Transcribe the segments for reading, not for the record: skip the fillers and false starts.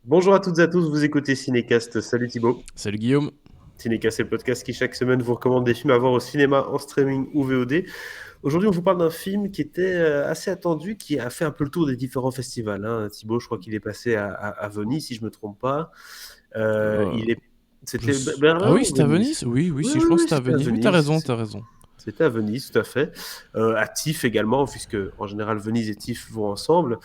Bonjour à toutes et à tous, vous écoutez Cinécast. Salut Thibaut. Salut Guillaume. Cinécast, c'est le podcast qui chaque semaine vous recommande des films à voir au cinéma, en streaming ou VOD. Aujourd'hui, on vous parle d'un film qui était assez attendu, qui a fait un peu le tour des différents festivals, hein. Thibaut, je crois qu'il est passé à Venise, si je ne me trompe pas. Euh, Euh, il est... je C'était s- Ah Berlin oui, ou c'était à Venise? Venise? Oui, oui, Oui, si, je oui, pense que oui, c'était à c'était à Venise. Oui, t'as Venise. raison, t'as raison. C'était à Venise, tout à fait. À TIFF également, puisque en général Venise et TIFF vont ensemble.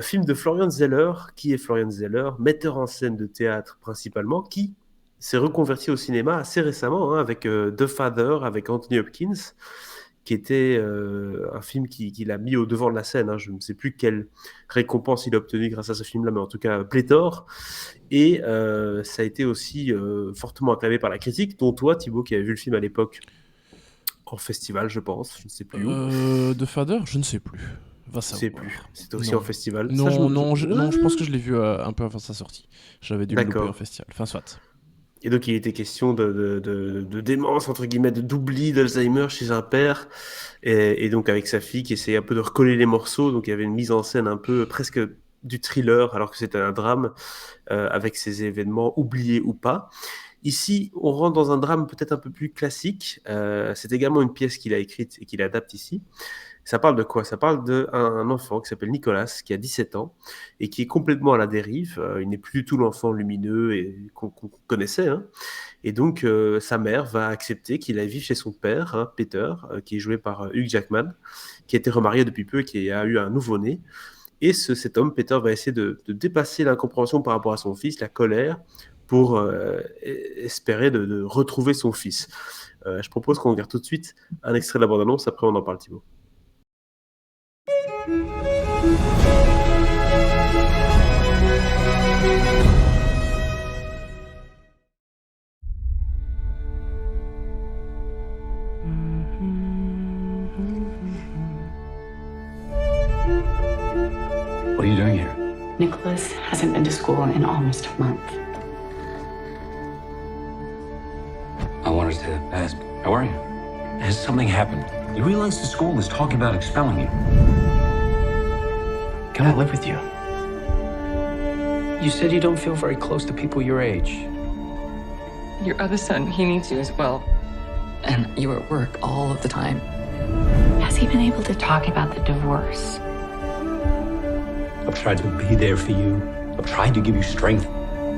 Film de Florian Zeller. Qui est Florian Zeller? Metteur en scène de théâtre principalement, qui s'est reconverti au cinéma assez récemment, hein, avec The Father, avec Anthony Hopkins, qui était un film qui l'a mis au devant de la scène, hein. Je ne sais plus quelle récompense il a obtenu grâce à ce film-là, mais en tout cas pléthore. Et ça a été aussi fortement acclamé par la critique, dont toi, Thibaut, qui avait vu le film à l'époque en festival, je pense, je ne sais plus où. De Fader, je ne sais plus. Va Je ne sais plus. savoir. C'était aussi en Non. festival. Ça, Non, non, non, je pense que Ouais. je l'ai vu un peu avant sa sortie. J'avais dû le louper en D'accord. festival. Enfin, soit. Et donc, il était question de démence, entre guillemets, d'oubli d'Alzheimer chez un père. Et donc, avec sa fille qui essayait un peu de recoller les morceaux. Donc, il y avait une mise en scène un peu presque du thriller, alors que c'était un drame, avec ces événements oubliés ou pas. Ici, on rentre dans un drame peut-être un peu plus classique. C'est également une pièce qu'il a écrite et qu'il adapte ici. Ça parle de quoi? Ça parle d'un enfant qui s'appelle Nicolas, qui a 17 ans et qui est complètement à la dérive. Il n'est plus du tout l'enfant lumineux et qu'on connaissait, hein. Et donc, sa mère va accepter qu'il aille vivre chez son père, hein, Peter, qui est joué par Hugh Jackman, qui a été remarié depuis peu et qui a eu un nouveau-né. Et cet homme, Peter, va essayer de dépasser l'incompréhension par rapport à son fils, la colère, pour espérer de retrouver son fils. Je propose qu'on regarde tout de suite un extrait de la bande-annonce, après on en parle, Thibaut. What are you doing here? Nicholas hasn't been to school in almost a month. I wanted to ask, how are you? Has something happened? You realize the school is talking about expelling you. Can I live with you? You said you don't feel very close to people your age. Your other son, he needs you as well. And you're at work all of the time. Has he been able to talk about the divorce? I've tried to be there for you. I've tried to give you strength.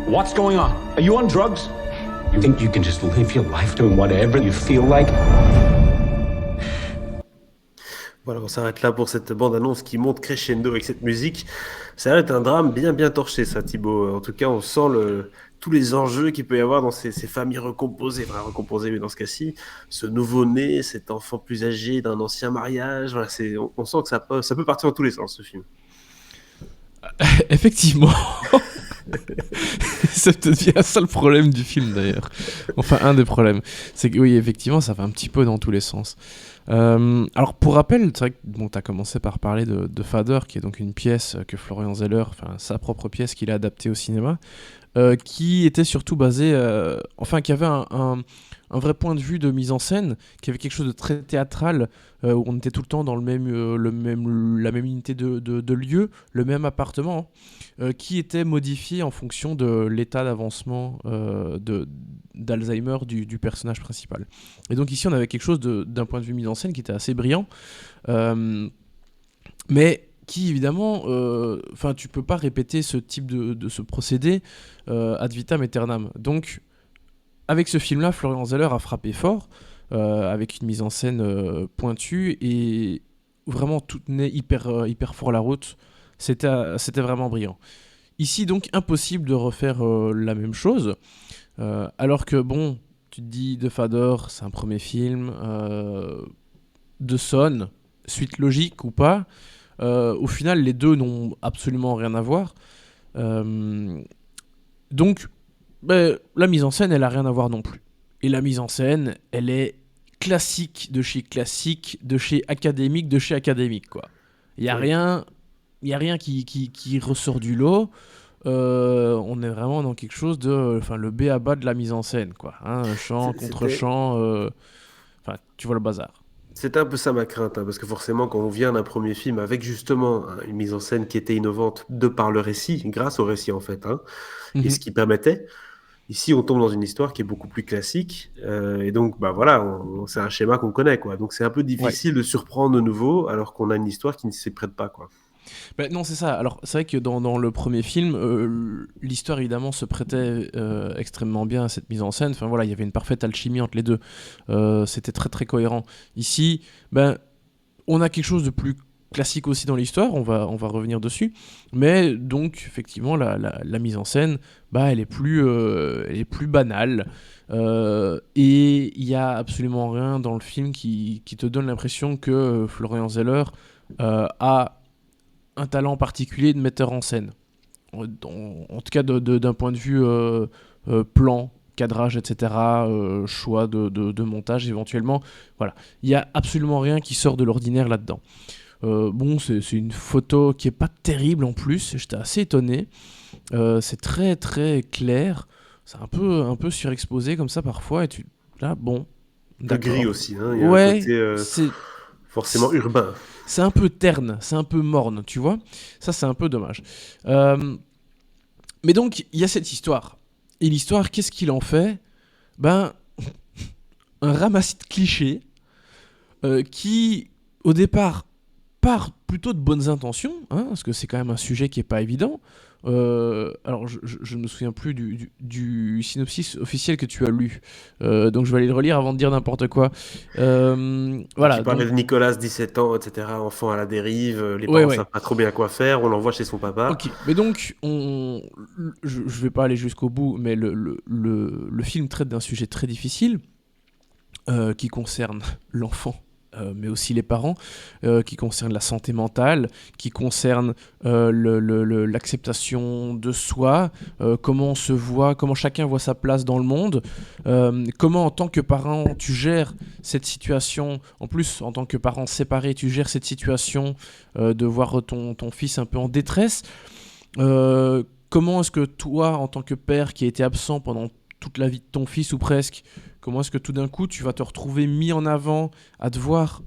What's going on? Are you on drugs? You think you can just live your life doing whatever you feel like? Voilà, on s'arrête là pour cette bande-annonce qui monte crescendo avec cette musique. Ça va être un drame bien torché, ça, Thibaut. En tout cas, on sent tous les enjeux qu'il peut y avoir dans ces familles recomposées. Enfin, recomposées, mais dans ce cas-ci, ce nouveau-né, cet enfant plus âgé d'un ancien mariage. Voilà, on sent que ça peut partir dans tous les sens, ce film. Effectivement. C'est peut-être bien ça le problème du film d'ailleurs. Enfin, un des problèmes. C'est que oui, effectivement, ça va un petit peu dans tous les sens. Alors, pour rappel, c'est vrai que bon, tu as commencé par parler de Fader, qui est donc une pièce que Florian Zeller, enfin sa propre pièce qu'il a adaptée au cinéma, qui était surtout basée, enfin, qui avait un vrai point de vue de mise en scène, qui avait quelque chose de très théâtral, où on était tout le temps dans la même unité de lieu, le même appartement, qui était modifié en fonction de l'état d'avancement d'Alzheimer du personnage principal. Et donc ici, on avait quelque chose d'un point de vue mise en scène qui était assez brillant, mais qui évidemment, enfin, tu peux pas répéter ce type de ce procédé ad vitam aeternam. Donc, avec ce film-là, Florian Zeller a frappé fort, avec une mise en scène pointue et vraiment tout tenait hyper fort la route. C'était vraiment brillant. Ici, donc, impossible de refaire la même chose. Alors que, bon, tu te dis, The Father, c'est un premier film. The Son, suite logique ou pas. Au final, les deux n'ont absolument rien à voir. Donc, la mise en scène, elle a rien à voir non plus. Et la mise en scène, elle est classique, de chez académique, quoi. Il y a Oui. rien, qui ressort du lot. On est vraiment dans quelque chose de, enfin, le b à bas de la mise en scène, quoi. Hein, chant contre C'était chant, enfin, tu vois le bazar. C'était un peu ça ma crainte, hein, parce que forcément, quand on vient d'un premier film avec justement une mise en scène qui était innovante de par le récit, grâce au récit en fait, hein, et Mhm. ce qui permettait, ici on tombe dans une histoire qui est beaucoup plus classique, et donc bah voilà, c'est un schéma qu'on connaît, quoi. Donc c'est un peu Ouais. difficile de surprendre de nouveau alors qu'on a une histoire qui ne s'y prête pas, quoi. Bah, non, c'est ça. Alors, c'est vrai que dans le premier film, l'histoire évidemment se prêtait extrêmement bien à cette mise en scène. Enfin voilà, il y avait une parfaite alchimie entre les deux. C'était très très cohérent. Ici, ben, on a quelque chose de plus classique aussi dans l'histoire, on va revenir dessus. Mais donc, effectivement, la mise en scène, bah, elle est plus banale. Et il y a absolument rien dans le film qui te donne l'impression que Florian Zeller a un talent particulier de metteur en scène. En tout cas, d'un point de vue plan, cadrage, etc., choix de montage éventuellement. Voilà. Il n'y a absolument rien qui sort de l'ordinaire là-dedans. Bon, c'est une photo qui est pas terrible en plus, j'étais assez étonné. C'est très très clair, c'est un peu surexposé comme ça parfois, et tu... Là, bon, Un peu gris d'accord. aussi, hein, il y a un Ouais, côté c'est forcément urbain. c'est un peu terne, c'est un peu morne, tu vois. Ça, c'est un peu dommage. Euh, mais donc, il y a cette histoire. Et l'histoire, qu'est-ce qu'il en fait? Ben, un ramassis de clichés qui, au départ, part plutôt de bonnes intentions, hein, parce que c'est quand même un sujet qui est pas évident. Alors, je ne me souviens plus du synopsis officiel que tu as lu, donc je vais aller le relire avant de dire n'importe quoi. Qui Voilà, parlait donc, de Nicolas, 17 ans, etc., enfant à la dérive, les ouais, parents ouais. savent pas trop bien quoi faire, on l'envoie chez son papa. Ok, mais donc, je vais pas aller jusqu'au bout, mais le film traite d'un sujet très difficile qui concerne l'enfant, mais aussi les parents, qui concerne la santé mentale, qui concerne l'acceptation de soi, comment on se voit, comment chacun voit sa place dans le monde, comment en tant que parent tu gères cette situation, en plus en tant que parent séparé, tu gères cette situation de voir ton fils un peu en détresse. Comment est-ce que toi, en tant que père qui a été absent pendant toute la vie de ton fils ou presque, comment est-ce que tout d'un coup tu vas te retrouver mis en avant à devoir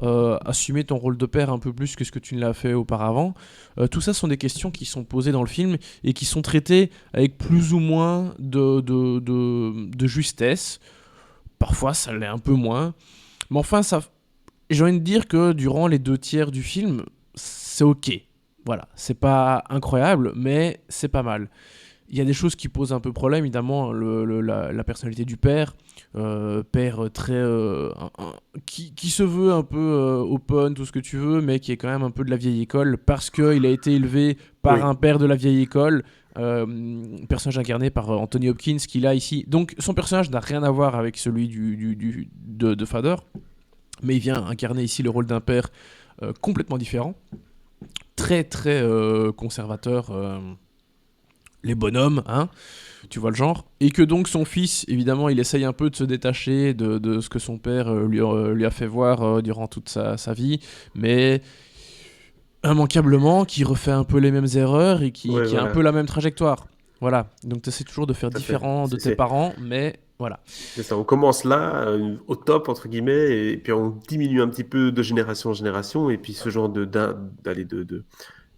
assumer ton rôle de père un peu plus que ce que tu ne l'as fait auparavant. Tout ça sont des questions qui sont posées dans le film et qui sont traitées avec plus ou moins de justesse. Parfois ça l'est un peu moins. Mais enfin, j'ai envie de dire que durant les 2 tiers du film, c'est ok. Voilà, c'est pas incroyable, mais c'est pas mal. Il y a des choses qui posent un peu problème, évidemment, la personnalité du père, père très... qui se veut un peu open, tout ce que tu veux, mais qui est quand même un peu de la vieille école, parce qu'il a été élevé par Oui, un père de la vieille école, personnage incarné par Anthony Hopkins, qu'il a ici. Donc son personnage n'a rien à voir avec celui de Fader, mais il vient incarner ici le rôle d'un père complètement différent, très très conservateur, les bonhommes, hein, tu vois le genre, et que donc son fils, évidemment, il essaye un peu de se détacher de ce que son père lui a fait voir durant toute sa vie, mais immanquablement, qui refait un peu les mêmes erreurs et ouais, qui a un voilà, peu la même trajectoire. Voilà, donc tu essaies toujours de faire tout à fait. différent de tes parents, mais voilà. C'est ça, on commence là, au top, entre guillemets, et puis on diminue un petit peu de génération en génération, et puis ce genre d'aller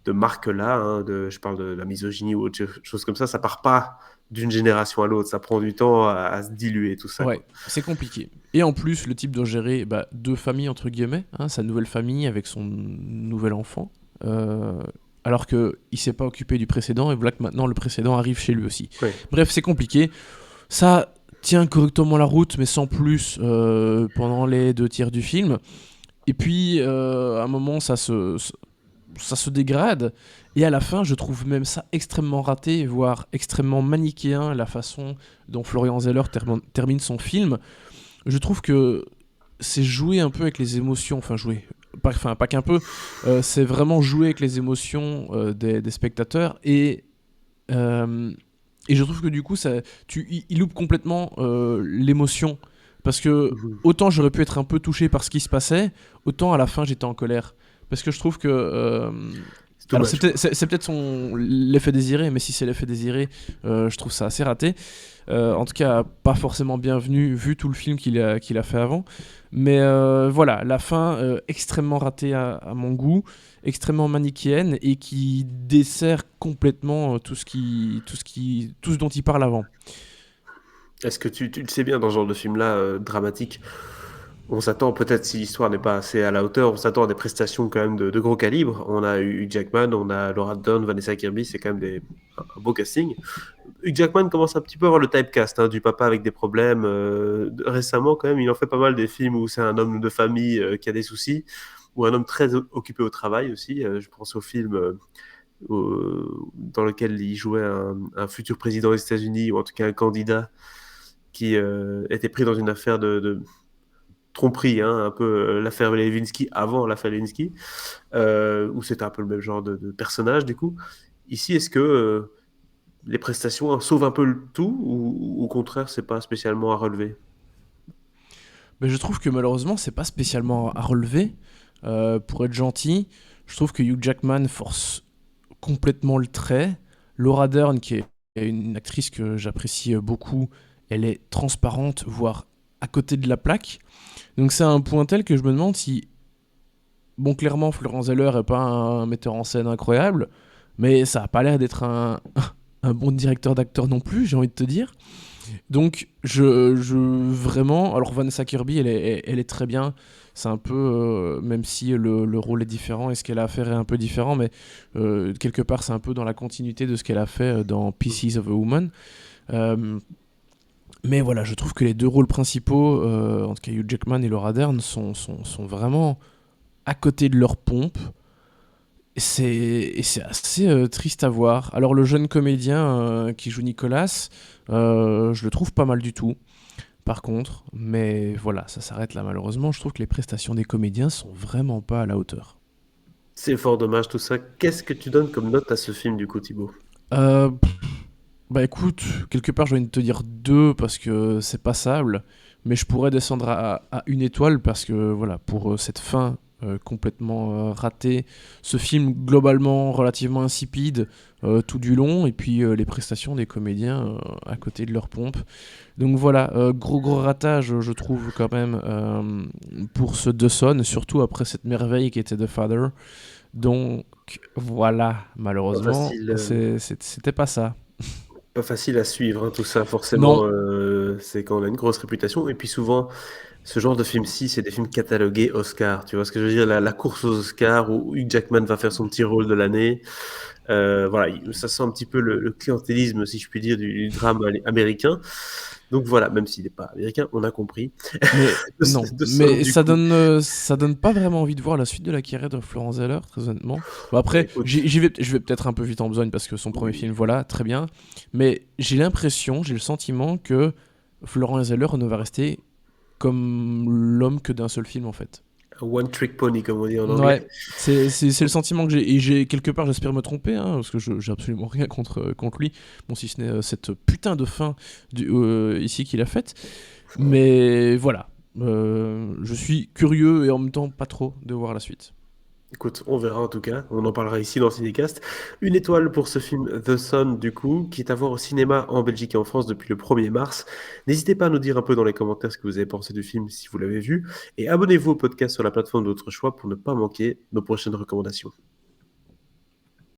de marque-là, hein, je parle de la misogynie ou autre chose comme ça part pas d'une génération à l'autre, ça prend du temps à se diluer, tout ça, Ouais, quoi. c'est compliqué. Et en plus, le type doit gérer bah, 2 familles, entre guillemets, hein, sa nouvelle famille avec son nouvel enfant. Alors qu'il ne s'est pas occupé du précédent, et voilà que maintenant le précédent arrive chez lui aussi. Oui, Bref, c'est compliqué. Ça tient correctement la route, mais sans plus, pendant les 2 tiers du film. Et puis, à un moment, ça se dégrade. Et à la fin, je trouve même ça extrêmement raté, voire extrêmement manichéen, la façon dont Florian Zeller termine son film. Je trouve que c'est jouer un peu avec les émotions, enfin jouer, pas qu'un peu, c'est vraiment jouer avec les émotions des spectateurs. Et je trouve que du coup, il loupe complètement l'émotion. Parce que mhm. autant j'aurais pu être un peu touché par ce qui se passait, autant à la fin j'étais en colère. Parce que je trouve que Alors Dommage. c'est peut-être l'effet désiré, mais si c'est l'effet désiré, je trouve ça assez raté. En tout cas, pas forcément bienvenu vu tout le film qu'il a fait avant. Mais voilà, la fin extrêmement ratée à mon goût, extrêmement manichéenne et qui dessert complètement tout ce dont il parle avant. Est-ce que tu le sais bien dans ce genre de film-là, dramatique, on s'attend peut-être, si l'histoire n'est pas assez à la hauteur, on s'attend à des prestations quand même de gros calibre. On a eu Hugh Jackman, on a Laura Dern, Vanessa Kirby, c'est quand même un beau casting. Hugh Jackman commence un petit peu à avoir le typecast, hein, du papa avec des problèmes. Récemment, quand même, il en fait pas mal des films où c'est un homme de famille qui a des soucis, ou un homme très occupé au travail aussi. Je pense au film dans lequel il jouait un futur président des États-Unis, ou en tout cas un candidat qui était pris dans une affaire de tromperie, hein, un peu l'affaire Lewinsky avant l'affaire Lewinsky, où c'était un peu le même genre de personnage du coup. Ici, est-ce que les prestations sauvent un peu le tout, ou au contraire, c'est pas spécialement à relever? Mais je trouve que malheureusement, c'est pas spécialement à relever. Pour être gentil, je trouve que Hugh Jackman force complètement le trait. Laura Dern, qui est une actrice que j'apprécie beaucoup, elle est transparente, voire à côté de la plaque. Donc c'est un point tel que je me demande si... Bon, clairement, Florent Zeller est pas un metteur en scène incroyable, mais ça a pas l'air d'être un bon directeur d'acteur non plus, j'ai envie de te dire. Donc, vraiment... Alors, Vanessa Kirby, elle est très bien. C'est un peu... même si le rôle est différent et ce qu'elle a à faire est un peu différent, mais quelque part, c'est un peu dans la continuité de ce qu'elle a fait dans Pieces of a Woman. Mais voilà, je trouve que les deux rôles principaux, en tout cas Hugh Jackman et Laura Dern, sont vraiment à côté de leur pompe. Et c'est assez triste à voir. Alors le jeune comédien qui joue Nicolas, je le trouve pas mal du tout, par contre. Mais voilà, ça s'arrête là malheureusement. Je trouve que les prestations des comédiens sont vraiment pas à la hauteur. C'est fort dommage tout ça. Qu'est-ce que tu donnes comme note à ce film du coup, Thibaut? Bah écoute, quelque part j'ai envie de te dire 2 parce que c'est passable, mais je pourrais descendre à 1 étoile parce que voilà, pour cette fin complètement ratée, ce film globalement relativement insipide tout du long, et puis les prestations des comédiens à côté de leur pompe. Donc voilà, gros ratage je trouve quand même pour ce Dawson, surtout après cette merveille qui était The Father. Donc voilà, Pas malheureusement, facile, c'était pas ça. pas facile à suivre, hein, tout ça, Non. forcément. C'est quand on a une grosse réputation. Et puis souvent, ce genre de film-ci, c'est des films catalogués Oscar. Tu vois ce que je veux dire? La course aux Oscars où Hugh Jackman va faire son petit rôle de l'année. Voilà, ça sent un petit peu le clientélisme, si je puis dire, du drame américain. Donc voilà, même s'il n'est pas américain, on a compris. Mais non, De ça, mais du coup. ça donne pas vraiment envie de voir la suite de la carrière de Florent Zeller, très honnêtement. Bon, après, Écoute, je vais peut-être un peu vite en besogne parce que son premier film, voilà, très bien. Mais j'ai le sentiment que Florent Zeller ne va rester comme l'homme que d'un seul film en fait. one trick pony, comme on dit en Ouais, anglais. c'est le sentiment que j'ai. Et j'ai quelque part, j'espère me tromper, hein, parce que j'ai absolument rien contre lui. Bon, si ce n'est cette putain de fin ici qu'il a faite. Mais voilà. Je suis curieux et en même temps pas trop de voir la suite. Écoute, on verra en tout cas. On en parlera ici dans Cinécast. 1 étoile pour ce film The Sun, du coup, qui est à voir au cinéma en Belgique et en France depuis le 1er mars. N'hésitez pas à nous dire un peu dans les commentaires ce que vous avez pensé du film si vous l'avez vu. Et abonnez-vous au podcast sur la plateforme de votre choix pour ne pas manquer nos prochaines recommandations.